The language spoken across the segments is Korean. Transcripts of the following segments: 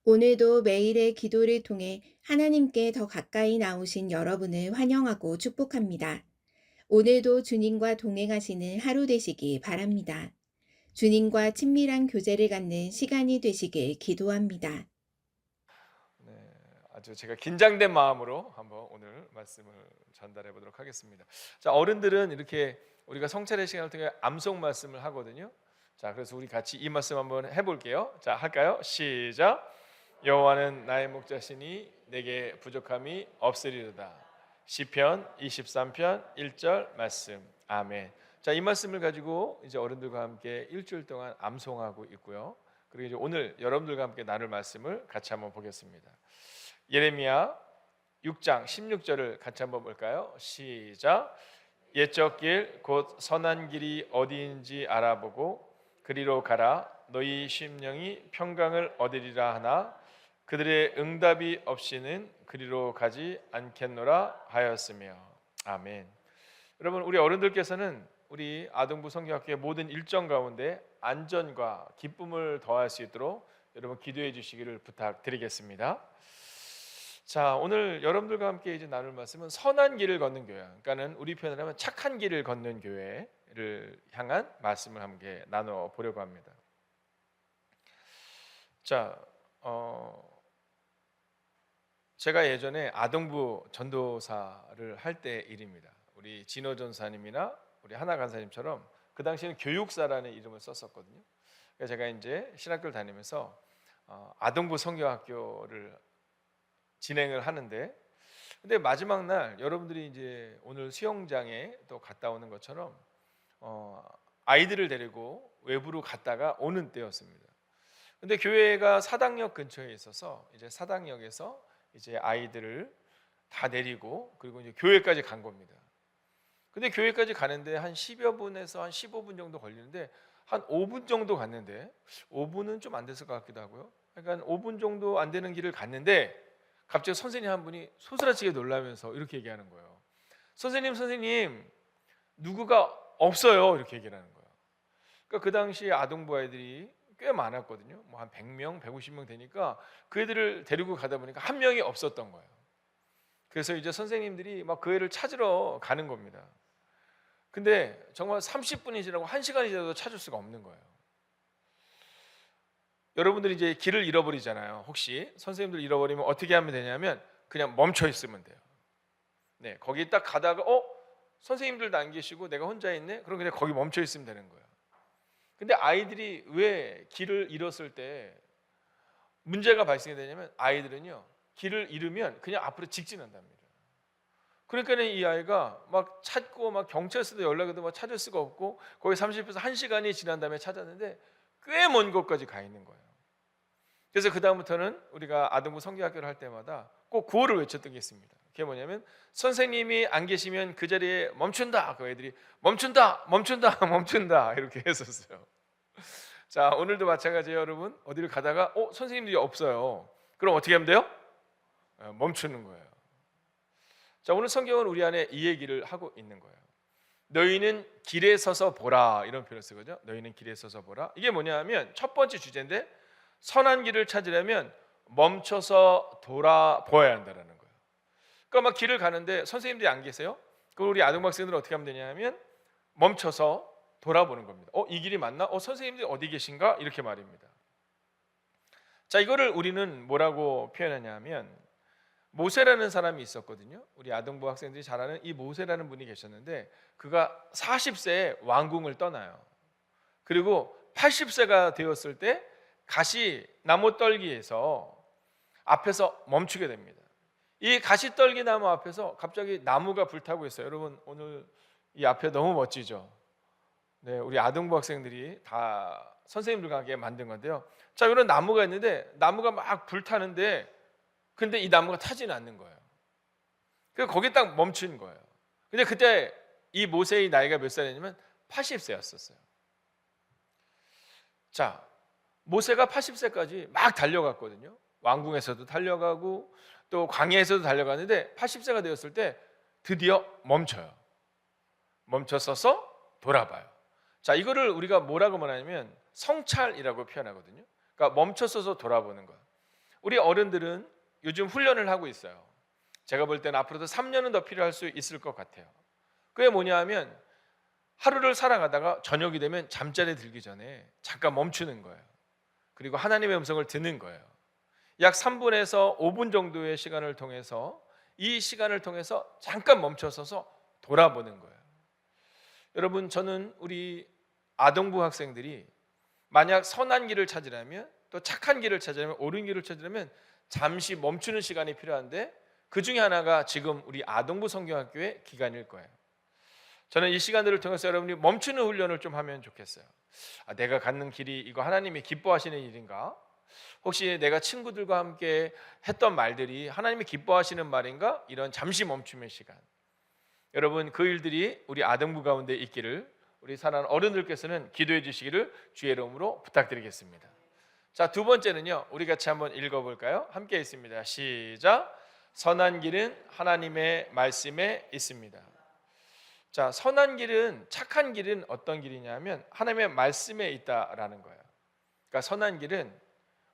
오늘도 매일의 기도를 통해 하나님께 더 가까이 나오신 여러분을 환영하고 축복합니다. 오늘도 주님과 동행하시는 하루 되시기 바랍니다. 주님과 친밀한 교제를 갖는 시간이 되시길 기도합니다. 네, 아주 제가 긴장된 마음으로 한번 오늘 말씀을 전달해 보도록 하겠습니다. 자, 어른들은 이렇게 우리가 성찬의 시간을 통해 암송 말씀을 하거든요. 자, 그래서 우리 같이 이 말씀 한번 해볼게요. 자, 할까요? 시작. 여호와는 나의 목자시니 내게 부족함이 없으리로다. 시편 23편 1절 말씀. 아멘. 자, 이 말씀을 가지고 이제 어른들과 함께 일주일 동안 암송하고 있고요. 그리고 이제 오늘 여러분들과 함께 나눌 말씀을 같이 한번 보겠습니다. 예레미야 6장 16절을 같이 한번 볼까요? 시작. 옛적 길 곧 선한 길이 어디인지 알아보고 그리로 가라. 너희 심령이 평강을 얻으리라 하나 그들의 응답이 없이는 그리로 가지 않겠노라 하였으며. 아멘. 여러분, 우리 어른들께서는 우리 아동부 성경학교의 모든 일정 가운데 안전과 기쁨을 더할 수 있도록 여러분 기도해 주시기를 부탁드리겠습니다. 자, 오늘 여러분들과 함께 이제 나눌 말씀은 선한 길을 걷는 교회, 그러니까는 우리 표현을 하면 착한 길을 걷는 교회를 향한 말씀을 함께 나눠 보려고 합니다. 자, 제가 예전에 아동부 전도사를 할 때 일입니다. 우리 진호 전사님이나 우리 하나 간사님처럼 그 당시에는 교육사라는 이름을 썼었거든요. 그래서 제가 이제 신학교를 다니면서 아동부 성경학교를 진행을 하는데, 근데 마지막 날 여러분들이 이제 오늘 수영장에 또 갔다 오는 것처럼 아이들을 데리고 외부로 갔다가 오는 때였습니다. 근데 교회가 사당역 근처에 있어서 이제 사당역에서 이제 아이들을 다 내리고 그리고 이제 교회까지 간 겁니다. 근데 교회까지 가는데 한 10여 분에서 한 15분 정도 걸리는데 한 5분 정도 갔는데 5분은 좀 안 됐을 것 같기도 하고요. 그러니까 5분 정도 안 되는 길을 갔는데 갑자기 선생님 한 분이 소스라치게 놀라면서 이렇게 얘기하는 거예요. 선생님, 누구가 없어요. 이렇게 얘기를 하는 거예요. 그러니까 그 당시에 아동부 아이들이 꽤 많았거든요. 뭐 한 100명, 150명 되니까 그 애들을 데리고 가다 보니까 한 명이 없었던 거예요. 그래서 이제 선생님들이 막 그 애를 찾으러 가는 겁니다. 근데 정말 30분이 지나고 1시간이 지나도 찾을 수가 없는 거예요. 여러분들이 이제 길을 잃어버리잖아요. 혹시 선생님들 잃어버리면 어떻게 하면 되냐면 그냥 멈춰 있으면 돼요. 네, 거기 딱 가다가 선생님들도 안 계시고 내가 혼자 있네? 그럼 그냥 거기 멈춰 있으면 되는 거예요. 근데 아이들이 왜 길을 잃었을 때 문제가 발생이 되냐면 아이들은요, 길을 잃으면 그냥 앞으로 직진한답니다. 그러니까 이 아이가 막 찾고 막 경찰서도 연락해도 막 찾을 수가 없고 거의 30분에서 1시간이 지난 다음에 찾았는데 꽤 먼 곳까지 가 있는 거예요. 그래서 그 다음부터는 우리가 아동부 성경학교를 할 때마다 꼭 구호를 외쳤던 게 있습니다. 그게 뭐냐면 선생님이 안 계시면 그 자리에 멈춘다. 그 애들이 멈춘다 멈춘다 이렇게 했었어요. 자, 오늘도 마찬가지예요. 여러분 어디를 가다가 선생님들이 없어요. 그럼 어떻게 하면 돼요? 멈추는 거예요. 자, 오늘 성경은 우리 안에 이 얘기를 하고 있는 거예요. 너희는 길에 서서 보라, 이런 표현을 쓰거든요. 너희는 길에 서서 보라. 이게 뭐냐면 첫 번째 주제인데 선한 길을 찾으려면 멈춰서 돌아보아야 한다는 거예요. 그러니까 막 길을 가는데 선생님들이 안 계세요? 그럼 우리 아동학생들은 어떻게 하면 되냐면 멈춰서 돌아보는 겁니다. 이 길이 맞나? 선생님들이 어디 계신가? 이렇게 말입니다. 자, 이거를 우리는 뭐라고 표현하냐면 모세라는 사람이 있었거든요. 우리 아동부 학생들이 잘 아는 이 모세라는 분이 계셨는데 그가 40세에 왕궁을 떠나요. 그리고 80세가 되었을 때 가시 나무 떨기에서 앞에서 멈추게 됩니다. 이 가시 떨기 나무 앞에서 갑자기 나무가 불타고 있어요. 여러분 오늘 이 앞에 너무 멋지죠? 네, 우리 아동부 학생들이 다 선생님들과 함께 만든 건데요. 자, 이런 나무가 있는데 나무가 막 불타는데 근데 이 나무가 타지는 않는 거예요. 그래서 거기 딱 멈춘 거예요. 근데 그때 이 모세의 나이가 몇 살이냐면 80세였었어요. 자, 모세가 80세까지 막 달려갔거든요. 왕궁에서도 달려가고 또 광야에서도 달려갔는데 80세가 되었을 때 드디어 멈춰요. 멈춰서서 돌아봐요. 자, 이거를 우리가 뭐라고 말하냐면 성찰이라고 표현하거든요. 그러니까 멈춰서서 돌아보는 거예요. 우리 어른들은 요즘 훈련을 하고 있어요. 제가 볼 때는 앞으로도 3년은 더 필요할 수 있을 것 같아요. 그게 뭐냐 하면 하루를 살아가다가 저녁이 되면 잠자리에 들기 전에 잠깐 멈추는 거예요. 그리고 하나님의 음성을 듣는 거예요. 약 3분에서 5분 정도의 시간을 통해서 이 시간을 통해서 잠깐 멈춰서서 돌아보는 거예요. 여러분, 저는 우리 아동부 학생들이 만약 선한 길을 찾으려면, 또 착한 길을 찾으려면, 옳은 길을 찾으려면 잠시 멈추는 시간이 필요한데, 그 중에 하나가 지금 우리 아동부 성경학교의 기간일 거예요. 저는 이 시간들을 통해서 여러분이 멈추는 훈련을 좀 하면 좋겠어요. 내가 갖는 길이 이거 하나님이 기뻐하시는 일인가? 혹시 내가 친구들과 함께 했던 말들이 하나님이 기뻐하시는 말인가? 이런 잠시 멈춤의 시간. 여러분, 그 일들이 우리 아동부 가운데 있기를 우리 사랑하는 어른들께서는 기도해 주시기를 주의 이름으로 부탁드리겠습니다. 자, 두 번째는요, 우리 같이 한번 읽어볼까요? 함께 있습니다. 시작. 선한 길은 하나님의 말씀에 있습니다. 자, 선한 길은, 착한 길은 어떤 길이냐면 하나님의 말씀에 있다라는 거예요. 그러니까 선한 길은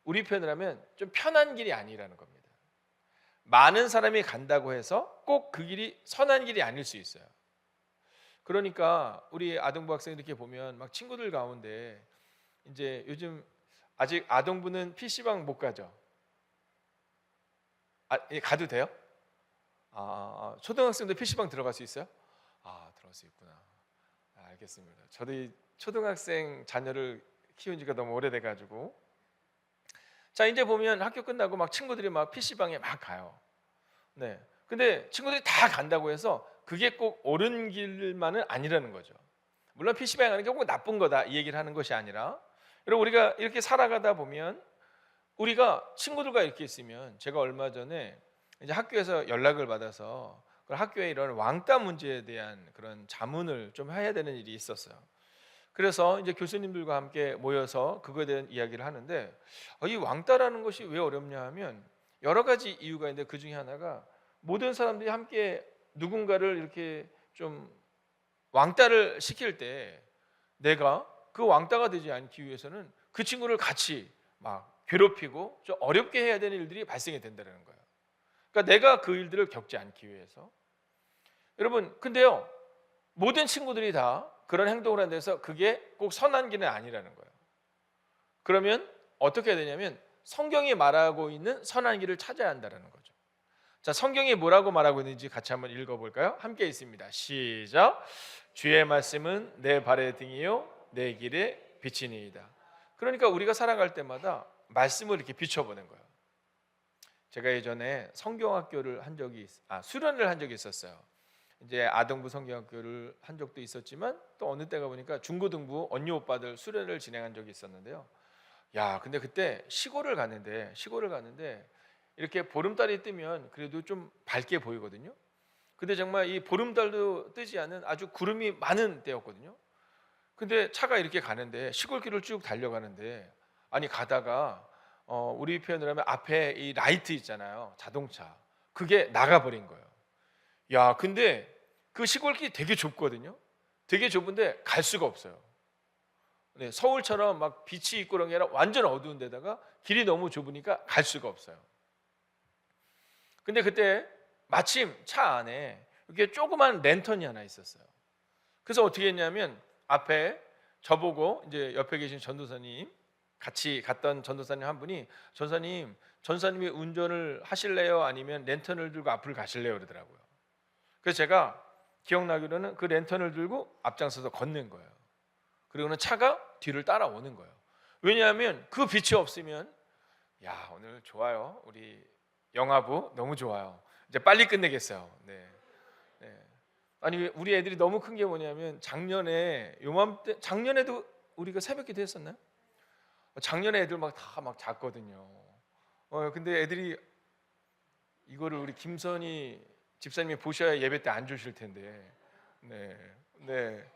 우리 표현을 하면 좀 편한 길이 아니라는 겁니다. 많은 사람이 간다고 해서 꼭 그 길이 선한 길이 아닐 수 있어요. 그러니까 우리 아동부 학생 이렇게 보면 막 친구들 가운데 이제 요즘 아직 아동부는 PC방 못 가죠? 가도 돼요? 초등학생도 PC방 들어갈 수 있어요? 들어갈 수 있구나. 알겠습니다. 저도 이 초등학생 자녀를 키운 지가 너무 오래돼가지고, 자, 이제 보면 학교 끝나고 막 친구들이 막 PC방에 막 가요. 네. 근데 친구들이 다 간다고 해서 그게 꼭 옳은 길만은 아니라는 거죠. 물론 PC방에 가는 게 꼭 나쁜 거다 이 얘기를 하는 것이 아니라, 여러분, 우리가 이렇게 살아가다 보면 우리가 친구들과 이렇게 있으면, 제가 얼마 전에 이제 학교에서 연락을 받아서 그 학교에 이런 왕따 문제에 대한 그런 자문을 좀 해야 되는 일이 있었어요. 그래서 이제 교수님들과 함께 모여서 그거에 대한 이야기를 하는데, 이 왕따라는 것이 왜 어렵냐 하면 여러 가지 이유가 있는데, 그 중에 하나가 모든 사람들이 함께 누군가를 이렇게 좀 왕따를 시킬 때 내가 그 왕따가 되지 않기 위해서는 그 친구를 같이 막 괴롭히고 좀 어렵게 해야 되는 일들이 발생이 된다는 거예요. 그러니까 내가 그 일들을 겪지 않기 위해서. 여러분, 근데요, 모든 친구들이 다 그런 행동을 하는 데서 그게 꼭 선한 길은 아니라는 거예요. 그러면 어떻게 해야 되냐면 성경이 말하고 있는 선한 길을 찾아야 한다는 거죠. 자, 성경이 뭐라고 말하고 있는지 같이 한번 읽어볼까요? 함께 있습니다. 시작. 주의 말씀은 내 발의 등이요 내 길의 빛이니이다. 그러니까 우리가 살아갈 때마다 말씀을 이렇게 비춰보는 거예요. 제가 예전에 성경학교를 한 적이 수련을 한 적이 있었어요. 이제 아동부 성경학교를 한 적도 있었지만 또 어느 때가 보니까 중고등부 언니 오빠들 수련을 진행한 적이 있었는데요. 근데 그때 시골을 갔는데 이렇게 보름달이 뜨면 그래도 좀 밝게 보이거든요. 근데 정말 이 보름달도 뜨지 않은 아주 구름이 많은 때였거든요. 근데 차가 이렇게 가는데, 시골길을 쭉 달려가는데, 가다가 우리 표현을 하면 앞에 이 라이트 있잖아요, 자동차, 그게 나가버린 거예요. 근데 그 시골길이 되게 좁거든요. 되게 좁은데 갈 수가 없어요. 네, 서울처럼 막 빛이 있고 그런 게 아니라 완전 어두운 데다가 길이 너무 좁으니까 갈 수가 없어요. 근데 그때 마침 차 안에 이렇게 조그만 랜턴이 하나 있었어요. 그래서 어떻게 했냐면 앞에 저보고 이제 옆에 계신 전도사님, 같이 갔던 전도사님 한 분이, 전도사님이 운전을 하실래요? 아니면 랜턴을 들고 앞을 가실래요? 그러더라고요. 그래서 제가 기억나기로는 그 랜턴을 들고 앞장서서 걷는 거예요. 그리고는 차가 뒤를 따라오는 거예요. 왜냐하면 그 빛이 없으면, 오늘 좋아요, 우리 영화부 너무 좋아요, 이제 빨리 끝내겠어요. 네. 아니, 우리 애들이 너무 큰 게 뭐냐면 작년에 요맘때, 작년에도 우리가 새벽기도 했었나요? 작년에 애들 다 잤거든요. 근데 애들이 이거를 우리 김선희 집사님이 보셔야 예배 때 안 주실 텐데. 네.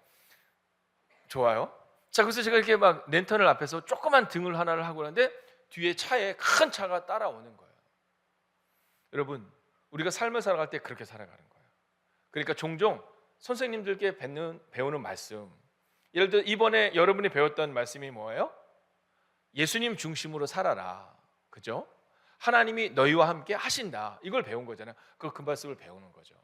좋아요. 자, 그래서 제가 이렇게 막 랜턴을 앞에서 조그만 등을 하나를 하고 있는데 뒤에 차에 큰 차가 따라오는 거예요. 여러분, 우리가 삶을 살아갈 때 그렇게 살아가는 거예요. 그러니까 종종 선생님들께 배우는 말씀, 예를 들어 이번에 여러분이 배웠던 말씀이 뭐예요? 예수님 중심으로 살아라. 그죠? 하나님이 너희와 함께 하신다. 이걸 배운 거잖아요. 그 말씀을 배우는 거죠.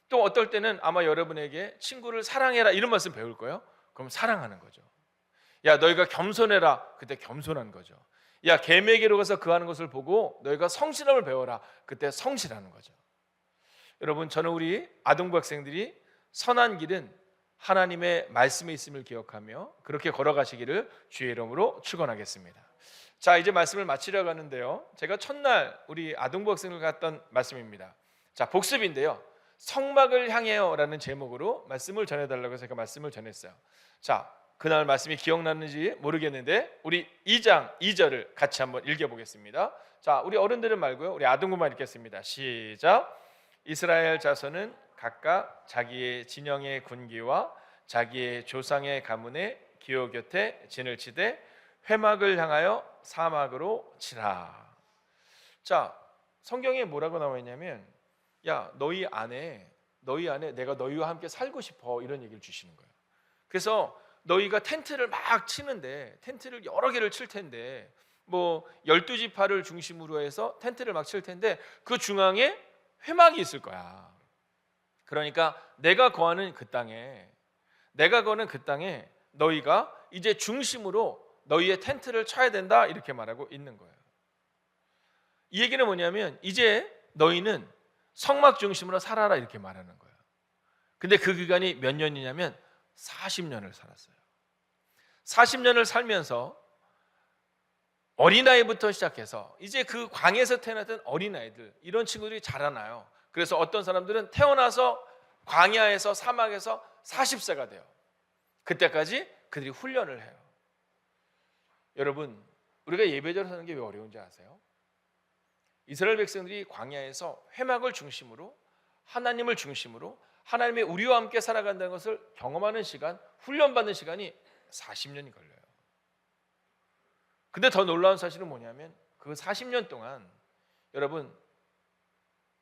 또 어떨 때는 아마 여러분에게 친구를 사랑해라 이런 말씀 배울 거예요. 그럼 사랑하는 거죠. 야, 너희가 겸손해라. 그때 겸손한 거죠. 야, 계매개로 가서 그하는 것을 보고 너희가 성실함을 배워라. 그때 성실하는 거죠. 여러분, 저는 우리 아동부 학생들이 선한 길은 하나님의 말씀에 있음을 기억하며 그렇게 걸어가시기를 주의 이름으로 축원하겠습니다. 자, 이제 말씀을 마치려고 하는데요, 제가 첫날 우리 아동부 학생을 갔던 말씀입니다. 자, 복습인데요, 성막을 향해요 라는 제목으로 말씀을 전해달라고 제가 말씀을 전했어요. 자, 그날 말씀이 기억나는지 모르겠는데 우리 2장 2절을 같이 한번 읽어보겠습니다. 자, 우리 어른들은 말고요, 우리 아동부만 읽겠습니다. 시작. 이스라엘 자손은 각각 자기의 진영의 군기와 자기의 조상의 가문의 기호 곁에 진을 치되 회막을 향하여 사막으로 치라. 자, 성경에 뭐라고 나와 있냐면, 야, 너희 안에 내가 너희와 함께 살고 싶어, 이런 얘기를 주시는 거예요. 그래서 너희가 텐트를 막 치는데, 텐트를 여러 개를 칠 텐데, 뭐 12지파를 중심으로 해서 텐트를 막 칠 텐데 그 중앙에 회막이 있을 거야. 그러니까 내가 거하는 그 땅에 너희가 이제 중심으로 너희의 텐트를 쳐야 된다, 이렇게 말하고 있는 거예요. 이 얘기는 뭐냐면 이제 너희는 성막 중심으로 살아라, 이렇게 말하는 거예요. 근데 그 기간이 몇 년이냐면 40년을 살았어요. 40년을 살면서 어린아이부터 시작해서 이제 그 광야에서 태어났던 어린아이들, 이런 친구들이 자라나요. 그래서 어떤 사람들은 태어나서 광야에서 사막에서 40세가 돼요. 그때까지 그들이 훈련을 해요. 여러분, 우리가 예배자로 사는 게 왜 어려운지 아세요? 이스라엘 백성들이 광야에서 회막을 중심으로, 하나님을 중심으로, 하나님의 우리와 함께 살아간다는 것을 경험하는 시간, 훈련받는 시간이 40년이 걸려요. 근데 더 놀라운 사실은 뭐냐면 그 40년 동안 여러분,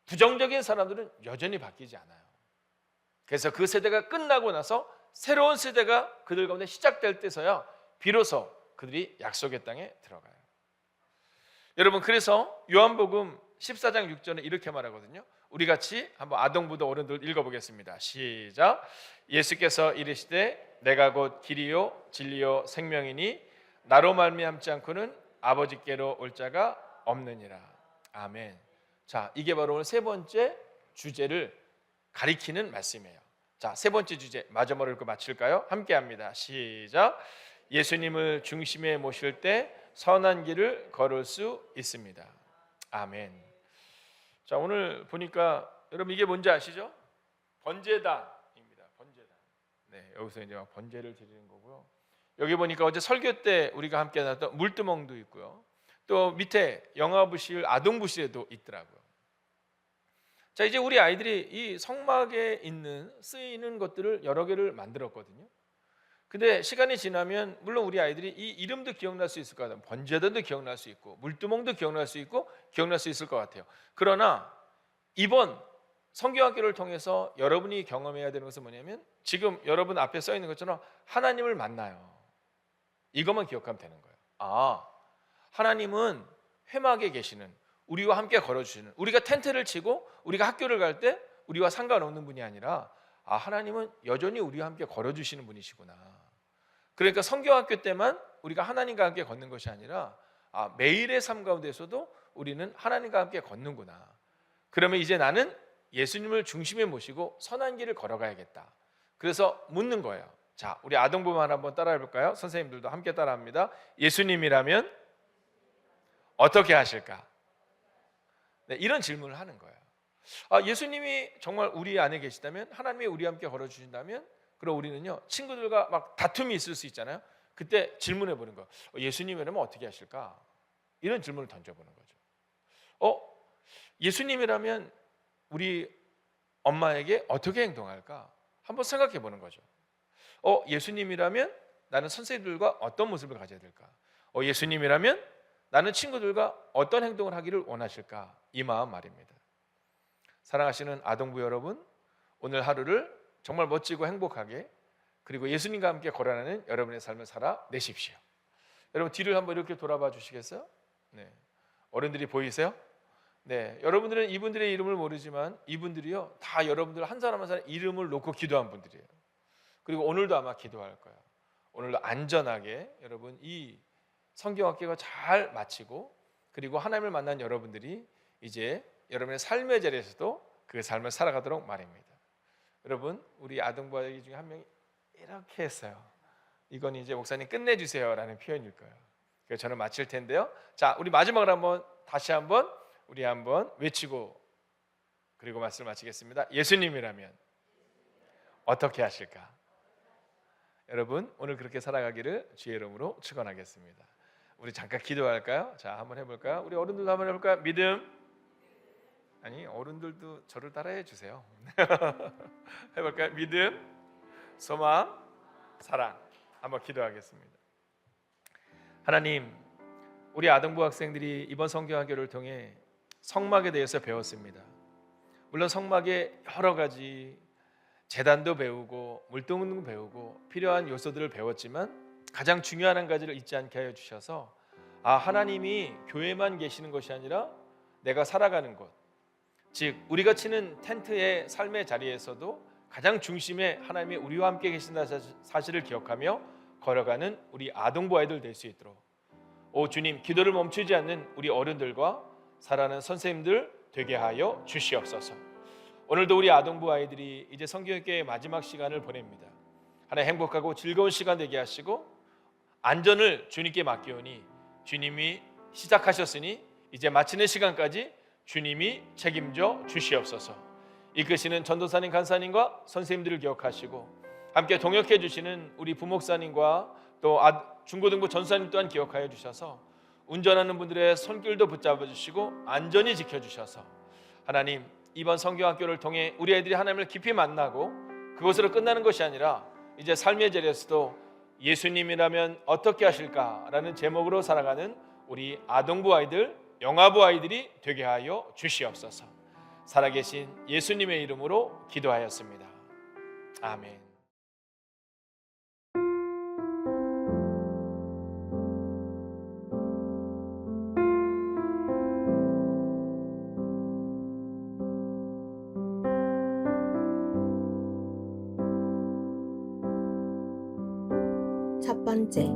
부정적인 사람들은 여전히 바뀌지 않아요. 그래서 그 세대가 끝나고 나서 새로운 세대가 그들 가운데 시작될 때서야 비로소 그들이 약속의 땅에 들어가요. 여러분, 그래서 요한복음 14장 6절에 이렇게 말하거든요. 우리 같이 한번 아동부도 어른들 읽어보겠습니다. 시작. 예수께서 이르시되 내가 곧 길이요 진리요 생명이니 나로 말미암지 않고는 아버지께로 올 자가 없느니라. 아멘. 자, 이게 바로 오늘 세 번째 주제를 가리키는 말씀이에요. 자, 세 번째 주제 마지막으로 읽고 마칠까요? 함께 합니다. 시작. 예수님을 중심에 모실 때 선한 길을 걸을 수 있습니다. 아멘. 자, 오늘 보니까 여러분 이게 뭔지 아시죠? 번제단입니다. 번제단. 네, 여기서 이제 번제를 드리는 거고요. 여기 보니까 어제 설교 때 우리가 함께 나눴던 물두멍도 있고요. 또 밑에 영아부실, 아동부실에도 있더라고요. 자, 이제 우리 아이들이 이 성막에 있는 쓰이는 것들을 여러 개를 만들었거든요. 근데 시간이 지나면 물론 우리 아이들이 이 이름도 기억날 수 있을 것 같아요. 번제단도 기억날 수 있고 물두멍도 기억날 수 있고 기억날 수 있을 것 같아요. 그러나 이번 성경학교를 통해서 여러분이 경험해야 되는 것은 뭐냐면 지금 여러분 앞에 써 있는 것처럼 하나님을 만나요. 이것만 기억하면 되는 거예요. 아, 하나님은 회막에 계시는, 우리와 함께 걸어주시는, 우리가 텐트를 치고 우리가 학교를 갈 때 우리와 상관없는 분이 아니라, 아, 하나님은 여전히 우리와 함께 걸어주시는 분이시구나. 그러니까 성경학교 때만 우리가 하나님과 함께 걷는 것이 아니라, 아, 매일의 삶 가운데서도 우리는 하나님과 함께 걷는구나. 그러면 이제 나는 예수님을 중심에 모시고 선한 길을 걸어가야겠다. 그래서 묻는 거예요. 자, 우리 아동부만 한번 따라해 볼까요? 선생님들도 함께 따라합니다. 예수님이라면 어떻게 하실까? 네, 이런 질문을 하는 거예요. 아, 예수님이 정말 우리 안에 계시다면, 하나님이 우리와 함께 걸어주신다면, 그럼 우리는요, 친구들과 막 다툼이 있을 수 있잖아요. 그때 질문해 보는 거예요. 예수님이라면 어떻게 하실까? 이런 질문을 던져보는 거죠. 예수님이라면 우리 엄마에게 어떻게 행동할까? 한번 생각해 보는 거죠. 예수님이라면 나는 선생님들과 어떤 모습을 가져야 될까? 예수님이라면 나는 친구들과 어떤 행동을 하기를 원하실까? 이 마음 말입니다. 사랑하시는 아동부 여러분, 오늘 하루를 정말 멋지고 행복하게, 그리고 예수님과 함께 걸어가는 여러분의 삶을 살아내십시오. 여러분 뒤를 한번 이렇게 돌아봐 주시겠어요? 네. 어른들이 보이세요? 네, 여러분들은 이분들의 이름을 모르지만 이분들이요 다 여러분들 한 사람 한 사람 이름을 놓고 기도한 분들이에요. 그리고 오늘도 아마 기도할 거예요. 오늘도 안전하게 여러분 이 성경학교가 잘 마치고 그리고 하나님을 만난 여러분들이 이제 여러분의 삶의 자리에서도 그 삶을 살아가도록 말입니다. 여러분 우리 아동부 아이 중에 한 명이 이렇게 했어요. 이건 이제 목사님 끝내주세요 라는 표현일 거예요. 그래서 저는 마칠 텐데요. 자, 우리 마지막으로 한번 다시 한번 우리 한번 외치고 그리고 말씀을 마치겠습니다. 예수님이라면 어떻게 하실까? 여러분 오늘 그렇게 살아가기를 주의 이름으로 축원하겠습니다. 우리 잠깐 기도할까요? 자, 한번 해볼까요? 우리 어른들도 한번 해볼까요? 믿음. 아니 어른들도 저를 따라해 주세요. 해볼까요? 믿음, 소망, 사랑. 한번 기도하겠습니다. 하나님, 우리 아동부 학생들이 이번 성경학교를 통해 성막에 대해서 배웠습니다. 물론 성막에 여러 가지 제단도 배우고 물동도 배우고 필요한 요소들을 배웠지만 가장 중요한 한 가지를 잊지 않게 하여 주셔서 하나님이 교회만 계시는 것이 아니라 내가 살아가는 곳, 즉 우리가 치는 텐트의 삶의 자리에서도 가장 중심에 하나님이 우리와 함께 계신다는 사실을 기억하며 걸어가는 우리 아동부 아이들 될 수 있도록 오 주님, 기도를 멈추지 않는 우리 어른들과 살아가는 선생님들 되게 하여 주시옵소서. 오늘도 우리 아동부 아이들이 이제 성경학교의 마지막 시간을 보냅니다. 하나님 행복하고 즐거운 시간 되게 하시고 안전을 주님께 맡기오니 주님이 시작하셨으니 이제 마치는 시간까지 주님이 책임져 주시옵소서. 이끄시는 전도사님, 간사님과 선생님들을 기억하시고 함께 동역해 주시는 우리 부목사님과 또 중고등부 전사님 또한 기억하여 주셔서 운전하는 분들의 손길도 붙잡아 주시고 안전히 지켜주셔서 하나님 이번 성경학교를 통해 우리 애들이 하나님을 깊이 만나고 그것으로 끝나는 것이 아니라 이제 삶의 자리에서도 예수님이라면 어떻게 하실까라는 제목으로 살아가는 우리 아동부 아이들, 영아부 아이들이 되게 하여 주시옵소서. 살아계신 예수님의 이름으로 기도하였습니다. 아멘. 첫 번째,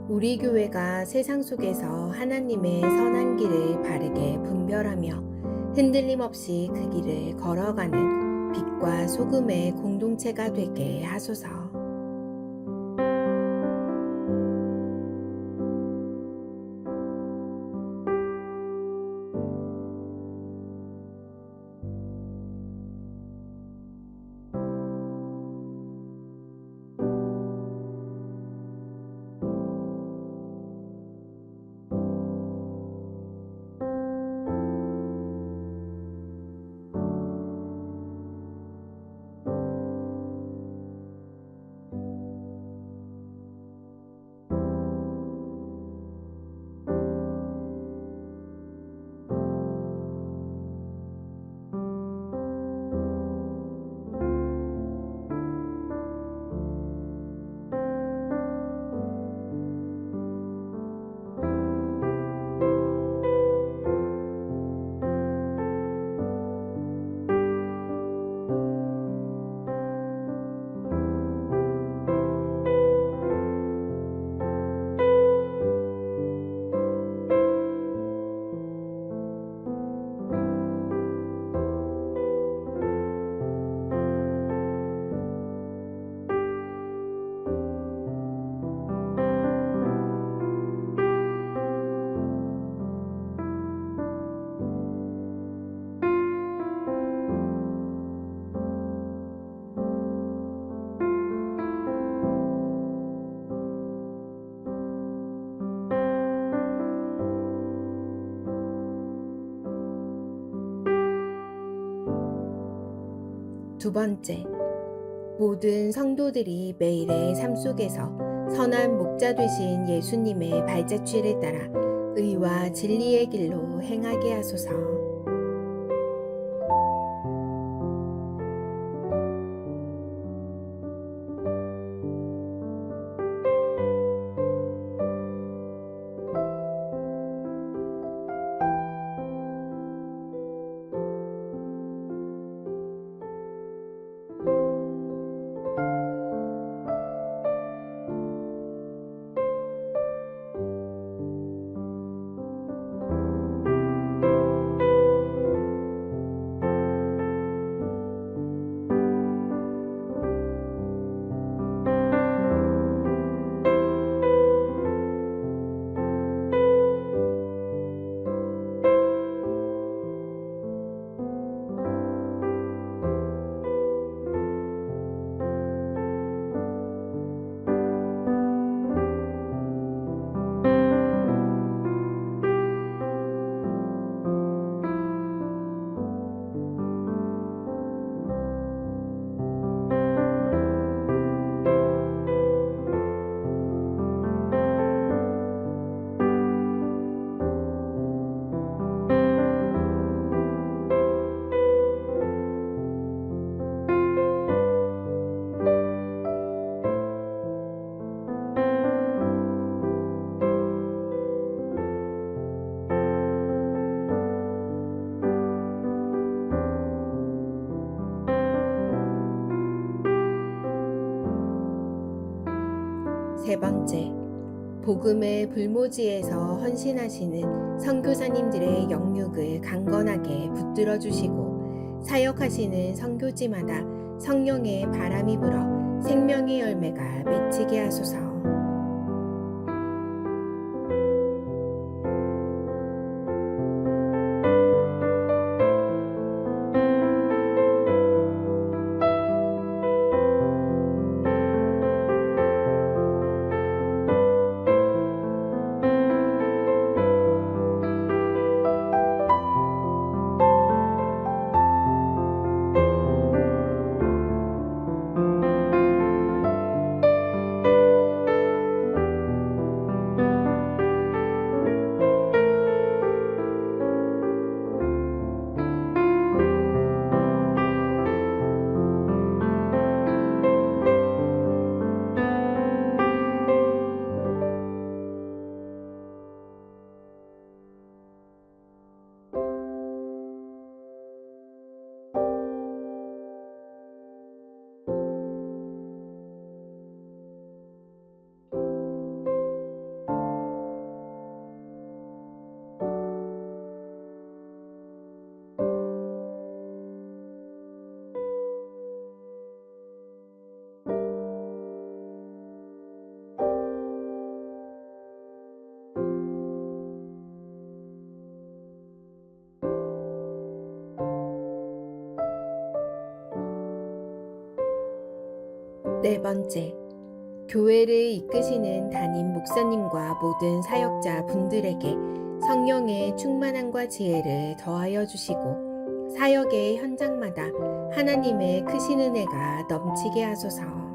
우리 교회가 세상 속에서 하나님의 선한 길을 바르게 분별하며 흔들림 없이 그 길을 걸어가는 빛과 소금의 공동체가 되게 하소서. 두 번째, 모든 성도들이 매일의 삶 속에서 선한 목자 되신 예수님의 발자취를 따라 의와 진리의 길로 행하게 하소서. 세 번째, 복음의 불모지에서 헌신하시는 선교사님들의 영육을 강건하게 붙들어 주시고 사역하시는 선교지마다 성령의 바람이 불어 생명의 열매가 맺히게 하소서. 네 번째, 교회를 이끄시는 담임 목사님과 모든 사역자 분들에게 성령의 충만함과 지혜를 더하여 주시고 사역의 현장마다 하나님의 크신 은혜가 넘치게 하소서.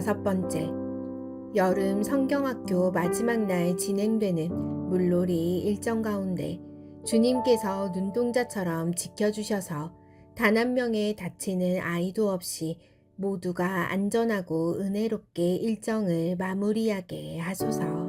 다섯 번째, 여름 성경학교 마지막 날 진행되는 물놀이 일정 가운데 주님께서 눈동자처럼 지켜주셔서 단 한 명의 다치는 아이도 없이 모두가 안전하고 은혜롭게 일정을 마무리하게 하소서.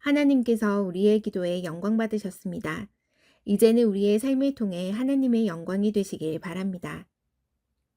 하나님께서 우리의 기도에 영광 받으셨습니다. 이제는 우리의 삶을 통해 하나님의 영광이 되시길 바랍니다.